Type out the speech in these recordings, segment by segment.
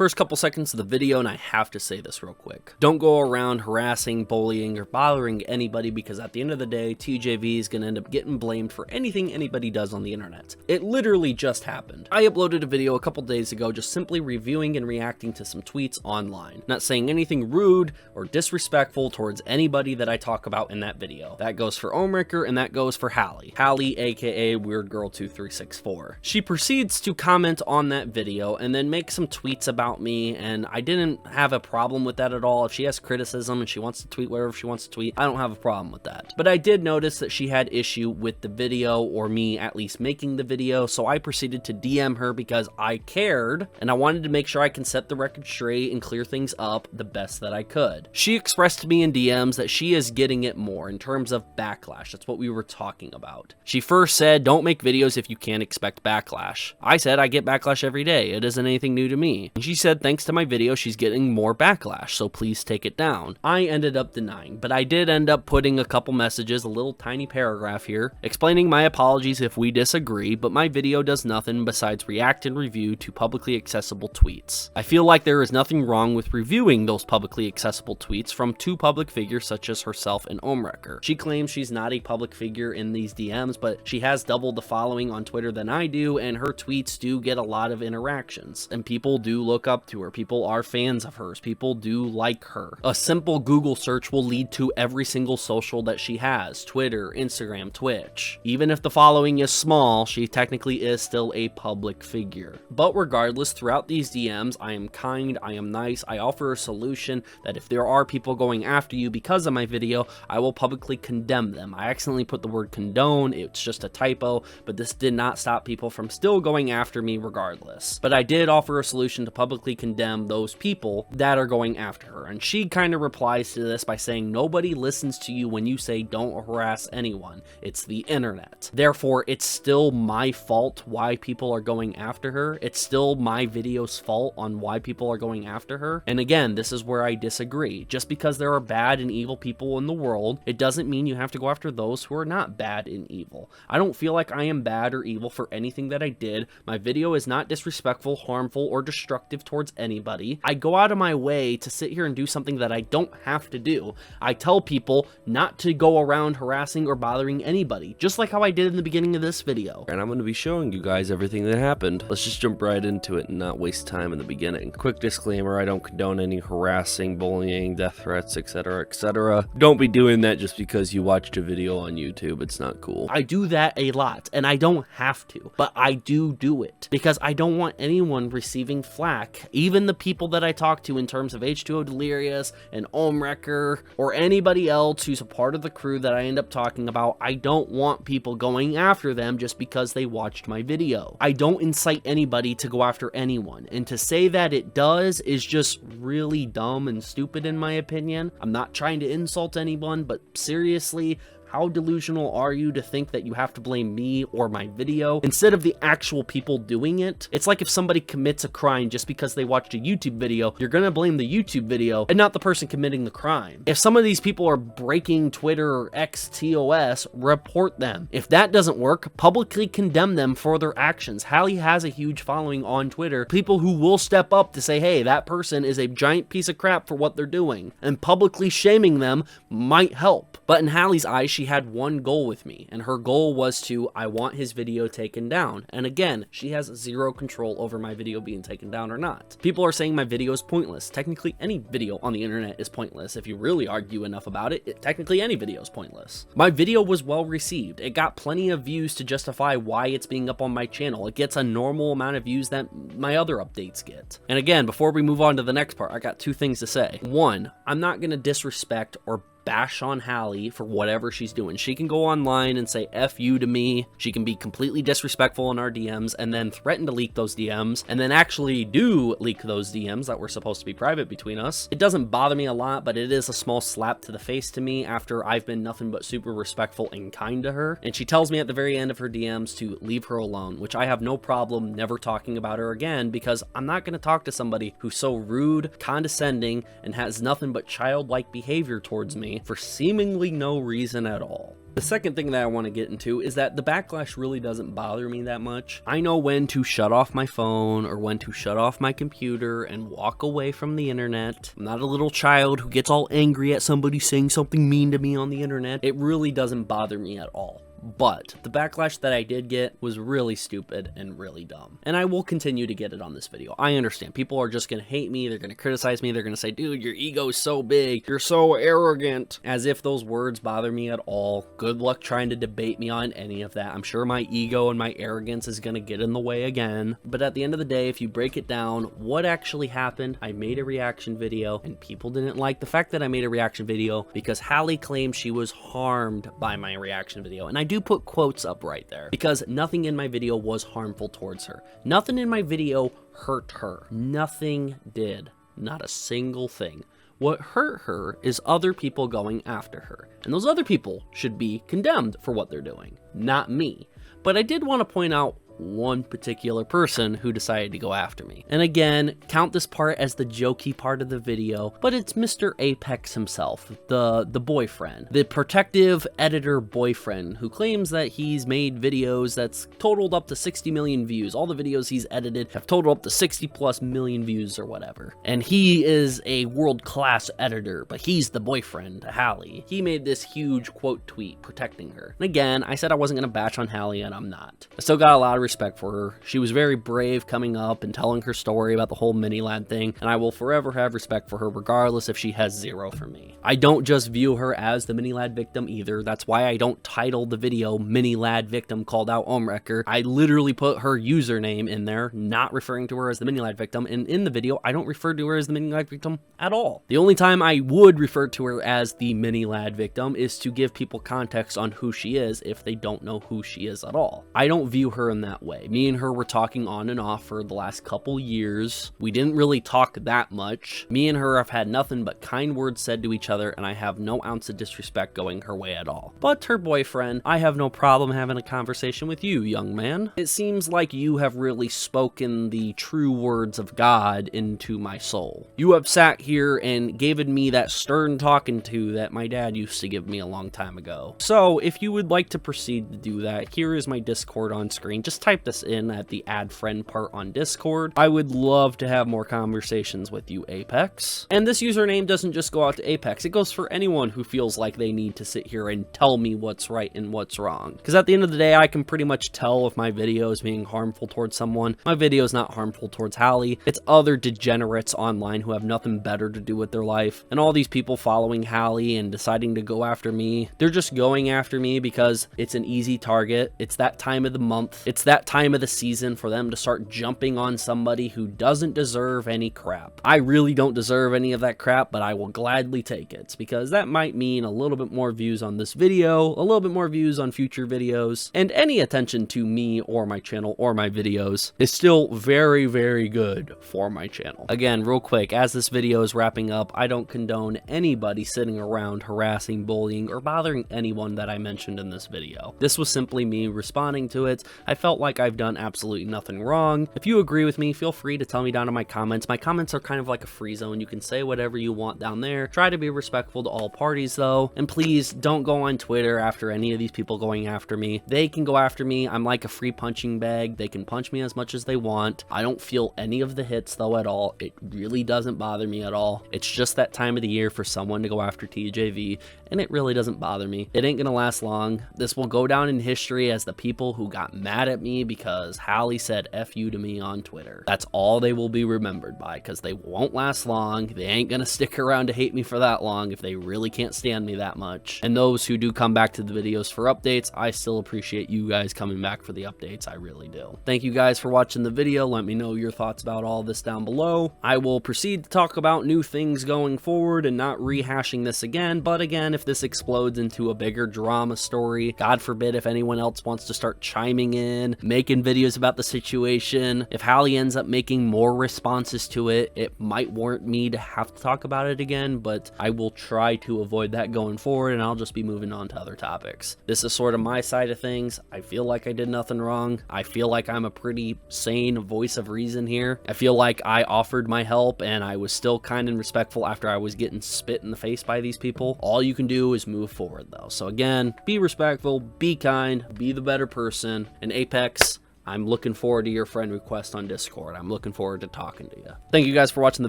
First couple seconds of the video, and I have to say this real quick. Don't go around harassing, bullying, or bothering anybody, because at the end of the day, TJV is going to end up getting blamed for anything anybody does on the internet. It literally just happened. I uploaded a video a couple days ago just simply reviewing and reacting to some tweets online. Not saying anything rude or disrespectful towards anybody that I talk about in that video. That goes for Ohmwrecker and that goes for Hallie. Hallie, aka WeirdGirl2364. She proceeds to comment on that video and then make some tweets about me, and I didn't have a problem with that at all. If she has criticism and she wants to tweet whatever she wants to tweet, I don't have a problem with that. But I did notice that she had issue with the video, or me at least making the video, so I proceeded to DM her because I cared and I wanted to make sure I can set the record straight and clear things up the best that I could. She expressed to me in DMs that she is getting it more in terms of backlash. That's what we were talking about. She first said, don't make videos if you can't expect backlash. I said, I get backlash every day. It isn't anything new to me. And she said, thanks to my video, she's getting more backlash, so please take it down. I ended up denying, but I did end up putting a couple messages, a little tiny paragraph here, explaining my apologies if we disagree, but my video does nothing besides react and review to publicly accessible tweets. I feel like there is nothing wrong with reviewing those publicly accessible tweets from two public figures such as herself and Ohmwrecker. She claims she's not a public figure in these DMs, but she has double the following on Twitter than I do, and her tweets do get a lot of interactions, and people do look up to her. People are fans of hers. People do like her. A simple Google search will lead to every single social that she has: Twitter, Instagram, Twitch. Even if the following is small, she technically is still a public figure. But regardless, throughout these DMs, I am kind, I am nice, I offer a solution that if there are people going after you because of my video, I will publicly condemn them. I accidentally put the word condone, it's just a typo, but this did not stop people from still going after me regardless. But I did offer a solution to publicly condemn those people that are going after her, and she kind of replies to this by saying, nobody listens to you when you say don't harass anyone. It's the internet. Therefore, it's still my fault why people are going after her. It's still my video's fault on why people are going after her. And again, this is where I disagree. Just because there are bad and evil people in the world, it doesn't mean you have to go after those who are not bad and evil. I don't feel like I am bad or evil for anything that I did. My video is not disrespectful, harmful, or destructive towards anybody. I go out of my way to sit here and do something that I don't have to do. I tell people not to go around harassing or bothering anybody, just like how I did in the beginning of this video. And I'm going to be showing you guys everything that happened. Let's just jump right into it and not waste time in the beginning. Quick disclaimer, I don't condone any harassing, bullying, death threats, etc., etc. Don't be doing that just because you watched a video on YouTube. It's not cool. I do that a lot, and I don't have to, but I do it because I don't want anyone receiving flack, even the people that I talk to in terms of H2O Delirious and Ohmwrecker or anybody else who's a part of the crew that I end up talking about. I don't want people going after them just because they watched my video. I don't incite anybody to go after anyone, and to say that it does is just really dumb and stupid in my opinion. I'm not trying to insult anyone, but seriously, how delusional are you to think that you have to blame me or my video instead of the actual people doing it? It's like if somebody commits a crime just because they watched a YouTube video, you're gonna blame the YouTube video and not the person committing the crime. If some of these people are breaking Twitter or XTOS, report them. If that doesn't work, publicly condemn them for their actions. Hallie has a huge following on Twitter, people who will step up to say, hey, that person is a giant piece of crap for what they're doing, and publicly shaming them might help. But in Hallie's eyes, she had one goal with me, and her goal was to, I want his video taken down. And again, she has zero control over my video being taken down or not. People are saying my video is pointless. Technically, any video on the internet is pointless. If you really argue enough about it, technically any video is pointless. My video was well received. It got plenty of views to justify why it's being up on my channel. It gets a normal amount of views that my other updates get. And again, before we move on to the next part, I got two things to say. One, I'm not gonna disrespect or bash on Hallie for whatever she's doing. She can go online and say F you to me. She can be completely disrespectful in our DMs and then threaten to leak those DMs and then actually do leak those DMs that were supposed to be private between us. It doesn't bother me a lot, but it is a small slap to the face to me after I've been nothing but super respectful and kind to her. And she tells me at the very end of her DMs to leave her alone, which I have no problem never talking about her again, because I'm not going to talk to somebody who's so rude, condescending, and has nothing but childlike behavior towards me me for seemingly no reason at all. The second thing that I want to get into is that the backlash really doesn't bother me that much. I know when to shut off my phone or when to shut off my computer and walk away from the internet. I'm not a little child who gets all angry at somebody saying something mean to me on the internet. It really doesn't bother me at all. But the backlash that I did get was really stupid and really dumb. And I will continue to get it on this video. I understand. People are just going to hate me. They're going to criticize me. They're going to say, dude, your ego is so big. You're so arrogant. As if those words bother me at all. Good luck trying to debate me on any of that. I'm sure my ego and my arrogance is going to get in the way again. But at the end of the day, if you break it down, what actually happened, I made a reaction video and people didn't like the fact that I made a reaction video because Hallie claimed she was harmed by my reaction video. And I do put quotes up right there because nothing in my video was harmful towards her. Nothing in my video hurt her. Nothing did. Not a single thing. What hurt her is other people going after her. And those other people should be condemned for what they're doing, not me. But I did want to point out one particular person who decided to go after me. And again, count this part as the jokey part of the video, but it's Mr. Apex himself, the boyfriend, the protective editor boyfriend who claims that he's made videos that's totaled up to 60 million views. All the videos he's edited have totaled up to 60+ million views or whatever. And he is a world-class editor, but he's the boyfriend to Hallie. He made this huge quote tweet protecting her. And again, I said I wasn't gonna bash on Hallie, and I'm not. I still got a lot of respect for her. She was very brave coming up and telling her story about the whole Minilad thing, and I will forever have respect for her regardless if she has 0 for me. I don't just view her as the Minilad victim either. That's why I don't title the video Minilad victim called out Ohmwrecker. I literally put her username in there, not referring to her as the Minilad victim, and in the video I don't refer to her as the Minilad victim at all. The only time I would refer to her as the Minilad victim is to give people context on who she is if they don't know who she is at all. I don't view her in that way. Me and her were talking on and off for the last couple years. We didn't really talk that much. Me and her have had nothing but kind words said to each other, and I have no ounce of disrespect going her way at all. But her boyfriend, I have no problem having a conversation with you, young man. It seems like you have really spoken the true words of God into my soul. You have sat here and given me that stern talking to that my dad used to give me a long time ago. So if you would like to proceed to do that, here is my Discord on screen. Just type this in at the add friend part on Discord. I would love to have more conversations with you, Apex. And this username doesn't just go out to Apex. It goes for anyone who feels like they need to sit here and tell me what's right and what's wrong. Because at the end of the day, I can pretty much tell if my video is being harmful towards someone. My video is not harmful towards Hallie. It's other degenerates online who have nothing better to do with their life. And all these people following Hallie and deciding to go after me, they're just going after me because it's an easy target. It's that time of the month. It's that time of the season for them to start jumping on somebody who doesn't deserve any crap. I really don't deserve any of that crap, but I will gladly take it because that might mean a little bit more views on this video, a little bit more views on future videos, and any attention to me or my channel or my videos is still very, very good for my channel. Again, real quick, as this video is wrapping up, I don't condone anybody sitting around harassing, bullying, or bothering anyone that I mentioned in this video. This was simply me responding to it. I felt like I've done absolutely nothing wrong. If you agree with me, feel free to tell me down in my comments. My comments are kind of like a free zone. You can say whatever you want down there. Try to be respectful to all parties though. And please don't go on Twitter after any of these people going after me. They can go after me. I'm like a free punching bag. They can punch me as much as they want. I don't feel any of the hits though at all. It really doesn't bother me at all. It's just that time of the year for someone to go after TJV, and it really doesn't bother me. It ain't gonna last long. This will go down in history as the people who got mad at me because Hallie said F you to me on Twitter. That's all they will be remembered by because they won't last long. They ain't gonna stick around to hate me for that long if they really can't stand me that much. And those who do come back to the videos for updates, I still appreciate you guys coming back for the updates. I really do. Thank you guys for watching the video. Let me know your thoughts about all this down below. I will proceed to talk about new things going forward and not rehashing this again, but again, if this explodes into a bigger drama story, God forbid if anyone else wants to start chiming in making videos about the situation. If Hallie ends up making more responses to it, it might warrant me to have to talk about it again, but I will try to avoid that going forward, and I'll just be moving on to other topics. This is sort of my side of things. I feel like I did nothing wrong. I feel like I'm a pretty sane voice of reason here. I feel like I offered my help and I was still kind and respectful after I was getting spit in the face by these people. All you can do is move forward though. So again, be respectful, be kind, be the better person. And Apex, I'm looking forward to your friend request on Discord. I'm looking forward to talking to you. Thank you guys for watching the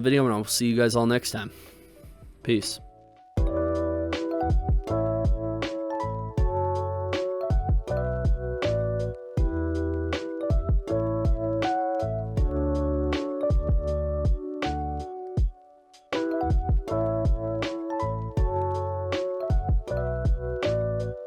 video, and I'll see you guys all next time. Peace.